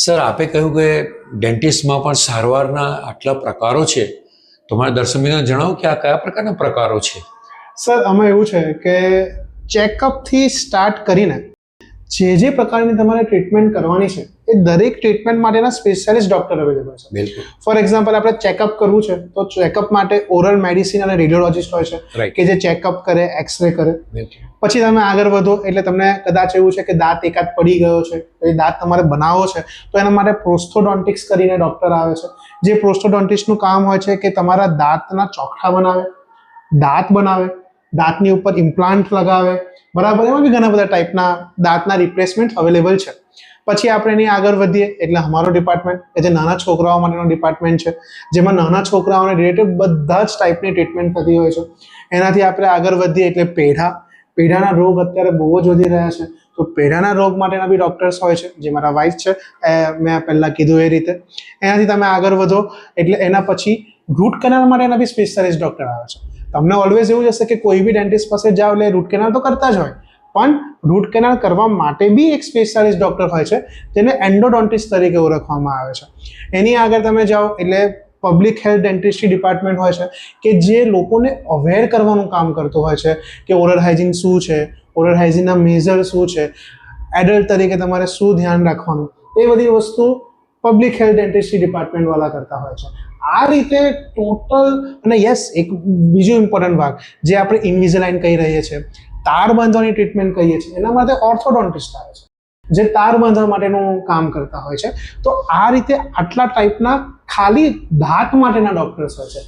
Sir, આપે કહ્યું કે ડેન્ટિસ્ટમાં પણ સારવારના આટલા પ્રકારો છે, તો મારા દર્શક મિત્રોને જણાવો કે આ કયા પ્રકારના પ્રકારો છે. સર આમાં એવું છે કે ચેકઅપથી સ્ટાર્ટ કરીને જે પ્રકારની તમારે ટ્રીટમેન્ટ કરવાની છે એ દરેક ટ્રીટમેન્ટ માટેના સ્પેશિયાલિસ્ટ ડૉક્ટર અવેલેબલ છે. બિલકુલ. ફોર એક્ઝામ્પલ આપણે ચેકઅપ કરવું છે તો ચેકઅપ માટે ઓરલ મેડિસિન અને રેડિયોલોજિસ્ટ હોય છે Right. કે જે ચેકઅપ કરે, એક્સરે કરે. બિલકુલ. પછી તમે આગળ વધો એટલે તમને કદાચ એવું છે કે દાંત એકાદ પડી ગયો છે, એ દાંત તમારે બનાવવો છે તો એના માટે પ્રોસ્થોડોન્ટિક્સ કરીને ડૉક્ટર આવે છે. જે પ્રોસ્થોડોન્ટિક્સનું કામ હોય છે કે તમારા દાંતના ચોકઠા બનાવે, દાંત બનાવે, દાંતની ઉપર ઇમ્પ્લાન્ટ લગાવે, બરાબર. એમાં બી ઘણા બધા ટાઈપના દાંતના રિપ્લેસમેન્ટ અવેલેબલ છે. પછી આપણે એની આગળ વધીએ એટલે અમારો ડિપાર્ટમેન્ટ કે જે નાના છોકરાઓ માટેનો ડિપાર્ટમેન્ટ છે, જેમાં નાના છોકરાઓને રિલેટેડ બધા જ ટાઈપની ટ્રીટમેન્ટ થતી હોય છે. એનાથી આપણે આગળ વધીએ એટલે પેઢાના રોગ અત્યારે બહુ જ વધી રહ્યા છે, તો પેઢાના રોગ માટેના બી ડૉક્ટર્સ હોય છે, જે મારા વાઇફ છે, મેં પહેલાં કીધું એ રીતે. એનાથી તમે આગળ વધો એટલે એના પછી રૂટ કેનાલ માટેના બી સ્પેશિયાલિસ્ટ ડૉક્ટર આવે છે. તમને ઓલવેઝ એવું જ હશે કે કોઈ બી ડેન્ટિસ્ટ પાસે જાઓ એટલે રૂટ કેનાલ તો કરતા જ હોય, પણ રૂટ કેનાલ કરવા માટે બી એક સ્પેશિયાલિસ્ટ ડૉક્ટર હોય છે, જેને એન્ડોડોન્ટિસ્ટ તરીકે ઓળખવામાં આવે છે. એની આગળ તમે જાઓ એટલે પબ્લિક હેલ્થ ડેન્ટિસ્ટ્રી ડિપાર્ટમેન્ટ હોય છે કે જે લોકોને અવેર કરવાનું કામ કરતું હોય છે કે ઓરલ હાઇજીન શું છે, ઓરલ હાઇજીનના મેઝર શું છે, એડલ્ટ તરીકે તમારે શું ધ્યાન રાખવાનું, એ બધી વસ્તુ પબ્લિક હેલ્થ ડેન્ટિસ્ટ્રી ડિપાર્ટમેન્ટવાળા કરતા હોય છે. આ રીતે ટોટલ. અને યસ, એક બીજું ઇમ્પોર્ટન્ટ ભાગ જે આપણે ઇન્વિઝલાઇન કહી રહીએ છીએ, તાર બાંધવાની ટ્રીટમેન્ટ કહીએ છીએ, એના માટે ઓર્થોડોન્ટિસ્ટ આવે છે જે તાર બાંધવા માટેનું કામ કરતા હોય છે. તો આ રીતે આટલા ટાઈપના ખાલી દાંત માટેના ડૉક્ટર્સ હોય છે.